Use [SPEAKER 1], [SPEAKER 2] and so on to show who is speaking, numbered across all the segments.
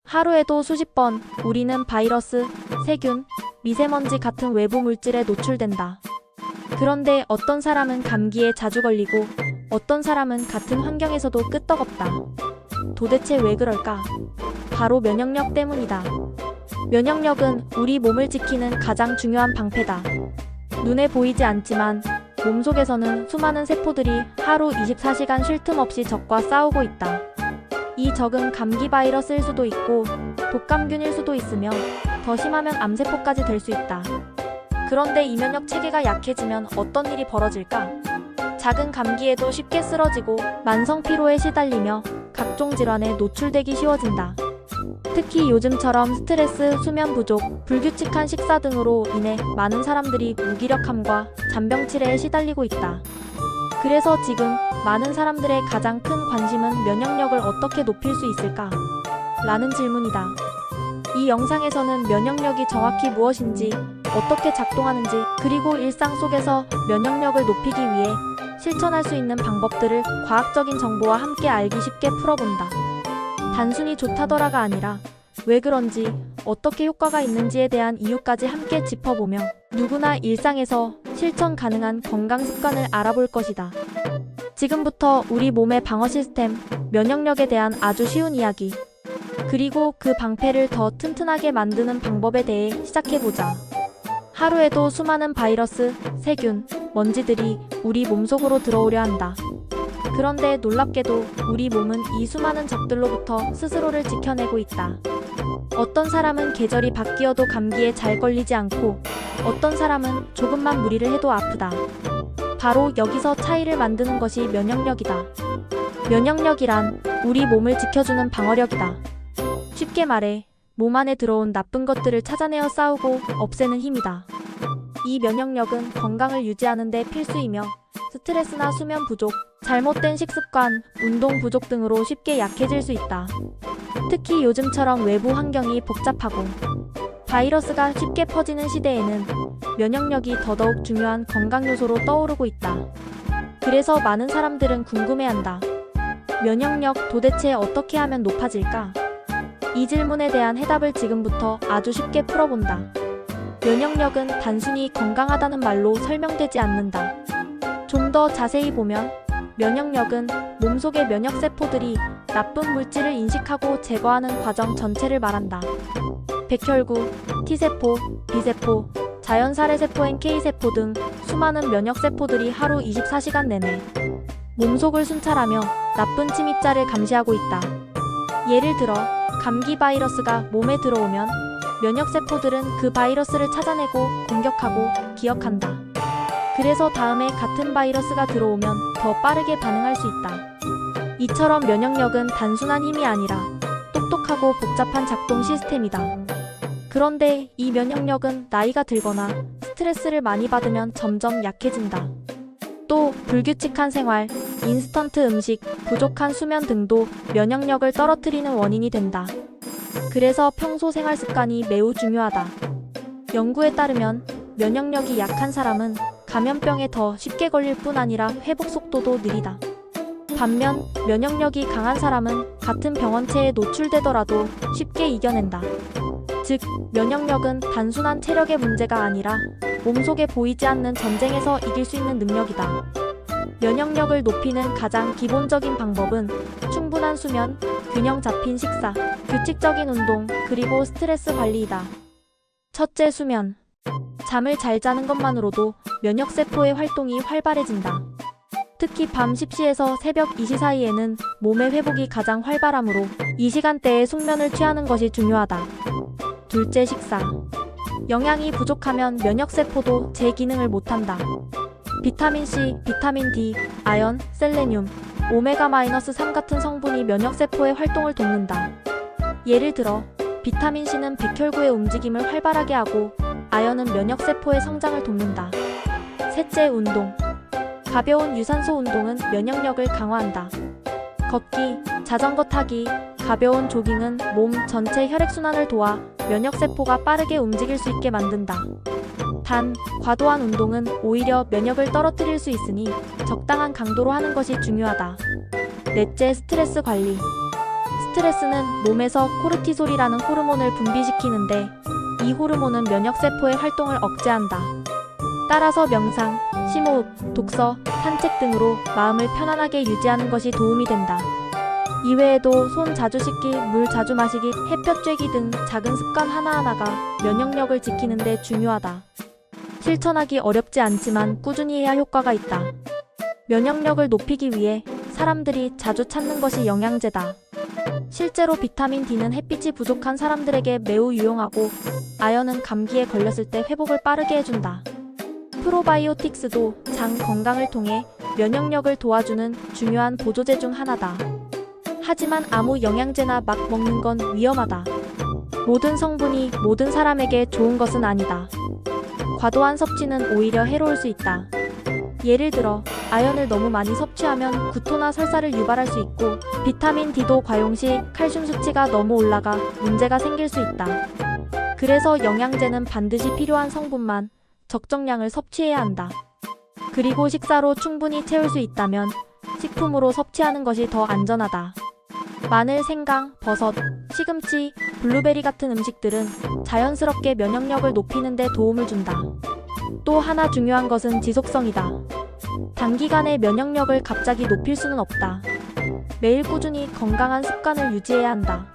[SPEAKER 1] 하루에도 수십 번 우리는 바이러스, 세균, 미세먼지 같은 외부 물질에 노출된다. 그런데 어떤 사람은 감기에 자주 걸리고 어떤 사람은 같은 환경에서도 끄떡없다. 도대체 왜 그럴까? 바로 면역력 때문이다. 면역력은 우리 몸을 지키는 가장 중요한 방패다. 눈에 보이지 않지만 몸속에서는 수많은 세포들이 하루 24시간 쉴 틈 없이 적과 싸우고 있다. 이 적은 감기 바이러스일 수도 있고 독감균일 수도 있으며 더 심하면 암세포까지 될 수 있다. 그런데 이 면역 체계가 약해지면 어떤 일이 벌어질까? 작은 감기에도 쉽게 쓰러지고 만성 피로에 시달리며 각종 질환에 노출되기 쉬워진다. 특히 요즘처럼 스트레스, 수면 부족, 불규칙한 식사 등으로 인해 많은 사람들이 무기력함과 잔병치레에 시달리고 있다. 그래서 지금 많은 사람들의 가장 큰 관심은 면역력을 어떻게 높일 수 있을까? 라는 질문이다. 이 영상에서는 면역력이 정확히 무엇인지, 어떻게 작동하는지, 그리고 일상 속에서 면역력을 높이기 위해 실천할 수 있는 방법들을 과학적인 정보와 함께 알기 쉽게 풀어본다. 단순히 좋다더라가 아니라 왜 그런지, 어떻게 효과가 있는지에 대한 이유까지 함께 짚어보며 누구나 일상에서 실천 가능한 건강 습관을 알아볼 것이다. 지금부터 우리 몸의 방어 시스템, 면역력에 대한 아주 쉬운 이야기, 그리고 그 방패를 더 튼튼하게 만드는 방법에 대해 시작해보자. 하루에도 수많은 바이러스, 세균, 먼지들이 우리 몸속으로 들어오려 한다. 그런데 놀랍게도 우리 몸은 이 수많은 적들로부터 스스로를 지켜내고 있다. 어떤 사람은 계절이 바뀌어도 감기에 잘 걸리지 않고 어떤 사람은 조금만 무리를 해도 아프다. 바로 여기서 차이를 만드는 것이 면역력이다. 면역력이란 우리 몸을 지켜주는 방어력이다. 쉽게 말해 몸 안에 들어온 나쁜 것들을 찾아내어 싸우고 없애는 힘이다. 이 면역력은 건강을 유지하는 데 필수이며 스트레스나 수면 부족, 잘못된 식습관, 운동 부족 등으로 쉽게 약해질 수 있다. 특히 요즘처럼 외부 환경이 복잡하고 바이러스가 쉽게 퍼지는 시대에는 면역력이 더더욱 중요한 건강 요소로 떠오르고 있다. 그래서 많은 사람들은 궁금해한다. 면역력 도대체 어떻게 하면 높아질까? 이 질문에 대한 해답을 지금부터 아주 쉽게 풀어본다. 면역력은 단순히 건강하다는 말로 설명되지 않는다. 좀 더 자세히 보면 면역력은 몸속의 면역세포들이 나쁜 물질을 인식하고 제거하는 과정 전체를 말한다. 백혈구, T세포, B세포, 자연살해세포 NK세포 등 수많은 면역세포들이 하루 24시간 내내 몸속을 순찰하며 나쁜 침입자를 감시하고 있다. 예를 들어 감기 바이러스가 몸에 들어오면 면역세포들은 그 바이러스를 찾아내고 공격하고 기억한다. 그래서 다음에 같은 바이러스가 들어오면 더 빠르게 반응할 수 있다. 이처럼 면역력은 단순한 힘이 아니라 똑똑하고 복잡한 작동 시스템이다. 그런데 이 면역력은 나이가 들거나 스트레스를 많이 받으면 점점 약해진다. 또 불규칙한 생활, 인스턴트 음식, 부족한 수면 등도 면역력을 떨어뜨리는 원인이 된다. 그래서 평소 생활 습관이 매우 중요하다. 연구에 따르면 면역력이 약한 사람은 감염병에 더 쉽게 걸릴 뿐 아니라 회복 속도도 느리다. 반면 면역력이 강한 사람은 같은 병원체에 노출되더라도 쉽게 이겨낸다. 즉, 면역력은 단순한 체력의 문제가 아니라 몸속에 보이지 않는 전쟁에서 이길 수 있는 능력이다. 면역력을 높이는 가장 기본적인 방법은 충분한 수면, 균형 잡힌 식사, 규칙적인 운동, 그리고 스트레스 관리이다. 첫째, 수면. 잠을 잘 자는 것만으로도 면역세포의 활동이 활발해진다. 특히 밤 10시에서 새벽 2시 사이에는 몸의 회복이 가장 활발하므로 이 시간대에 숙면을 취하는 것이 중요하다. 둘째, 식사. 영양이 부족하면 면역세포도 제 기능을 못한다. 비타민C, 비타민 D, 아연, 셀레늄, 오메가-3 같은 성분이 면역세포의 활동을 돕는다. 예를 들어 비타민C는 백혈구의 움직임을 활발하게 하고 아연은 면역세포의 성장을 돕는다. 셋째, 운동. 가벼운 유산소 운동은 면역력을 강화한다. 걷기, 자전거 타기, 가벼운 조깅은 몸 전체 혈액순환을 도와 면역세포가 빠르게 움직일 수 있게 만든다. 단, 과도한 운동은 오히려 면역을 떨어뜨릴 수 있으니 적당한 강도로 하는 것이 중요하다. 넷째, 스트레스 관리. 스트레스는 몸에서 코르티솔이라는 호르몬을 분비시키는데 이 호르몬은 면역세포의 활동을 억제한다. 따라서 명상, 심호흡, 독서, 산책 등으로 마음을 편안하게 유지하는 것이 도움이 된다. 이외에도 손 자주 씻기, 물 자주 마시기, 햇볕 쬐기 등 작은 습관 하나하나가 면역력을 지키는 데 중요하다. 실천하기 어렵지 않지만 꾸준히 해야 효과가 있다. 면역력을 높이기 위해 사람들이 자주 찾는 것이 영양제다. 실제로 비타민 D는 햇빛이 부족한 사람들에게 매우 유용하고 아연은 감기에 걸렸을 때 회복을 빠르게 해준다. 프로바이오틱스도 장 건강을 통해 면역력을 도와주는 중요한 보조제 중 하나다. 하지만 아무 영양제나 막 먹는 건 위험하다. 모든 성분이 모든 사람에게 좋은 것은 아니다. 과도한 섭취는 오히려 해로울 수 있다. 예를 들어 아연을 너무 많이 섭취하면 구토나 설사를 유발할 수 있고 비타민 D도 과용 시 칼슘 수치가 너무 올라가 문제가 생길 수 있다. 그래서 영양제는 반드시 필요한 성분만 적정량을 섭취해야 한다. 그리고 식사로 충분히 채울 수 있다면 식품으로 섭취하는 것이 더 안전하다. 마늘, 생강, 버섯, 시금치, 블루베리 같은 음식들은 자연스럽게 면역력을 높이는 데 도움을 준다. 또 하나 중요한 것은 지속성이다. 단기간에 면역력을 갑자기 높일 수는 없다. 매일 꾸준히 건강한 습관을 유지해야 한다.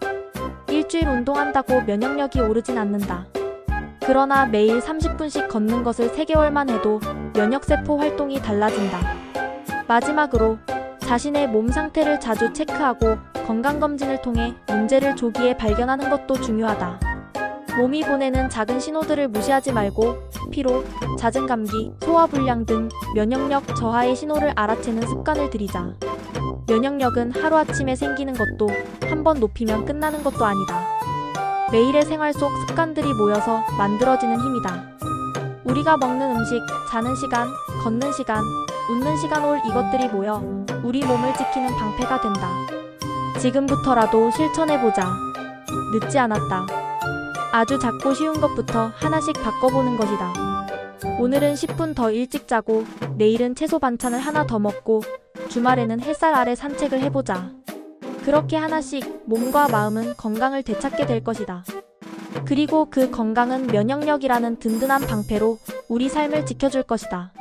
[SPEAKER 1] 일주일 운동한다고 면역력이 오르진 않는다. 그러나 매일 30분씩 걷는 것을 3개월만 해도 면역세포 활동이 달라진다. 마지막으로 자신의 몸 상태를 자주 체크하고 건강검진을 통해 문제를 조기에 발견하는 것도 중요하다. 몸이 보내는 작은 신호들을 무시하지 말고 피로, 잦은 감기, 소화불량 등 면역력 저하의 신호를 알아채는 습관을 들이자. 면역력은 하루아침에 생기는 것도 한 번 높이면 끝나는 것도 아니다. 매일의 생활 속 습관들이 모여서 만들어지는 힘이다. 우리가 먹는 음식, 자는 시간, 걷는 시간, 웃는 시간 올 이것들이 모여 우리 몸을 지키는 방패가 된다. 지금부터라도 실천해보자. 늦지 않았다. 아주 작고 쉬운 것부터 하나씩 바꿔보는 것이다. 오늘은 10분 더 일찍 자고 내일은 채소 반찬을 하나 더 먹고 주말에는 햇살 아래 산책을 해보자. 그렇게 하나씩 몸과 마음은 건강을 되찾게 될 것이다. 그리고 그 건강은 면역력이라는 든든한 방패로 우리 삶을 지켜줄 것이다.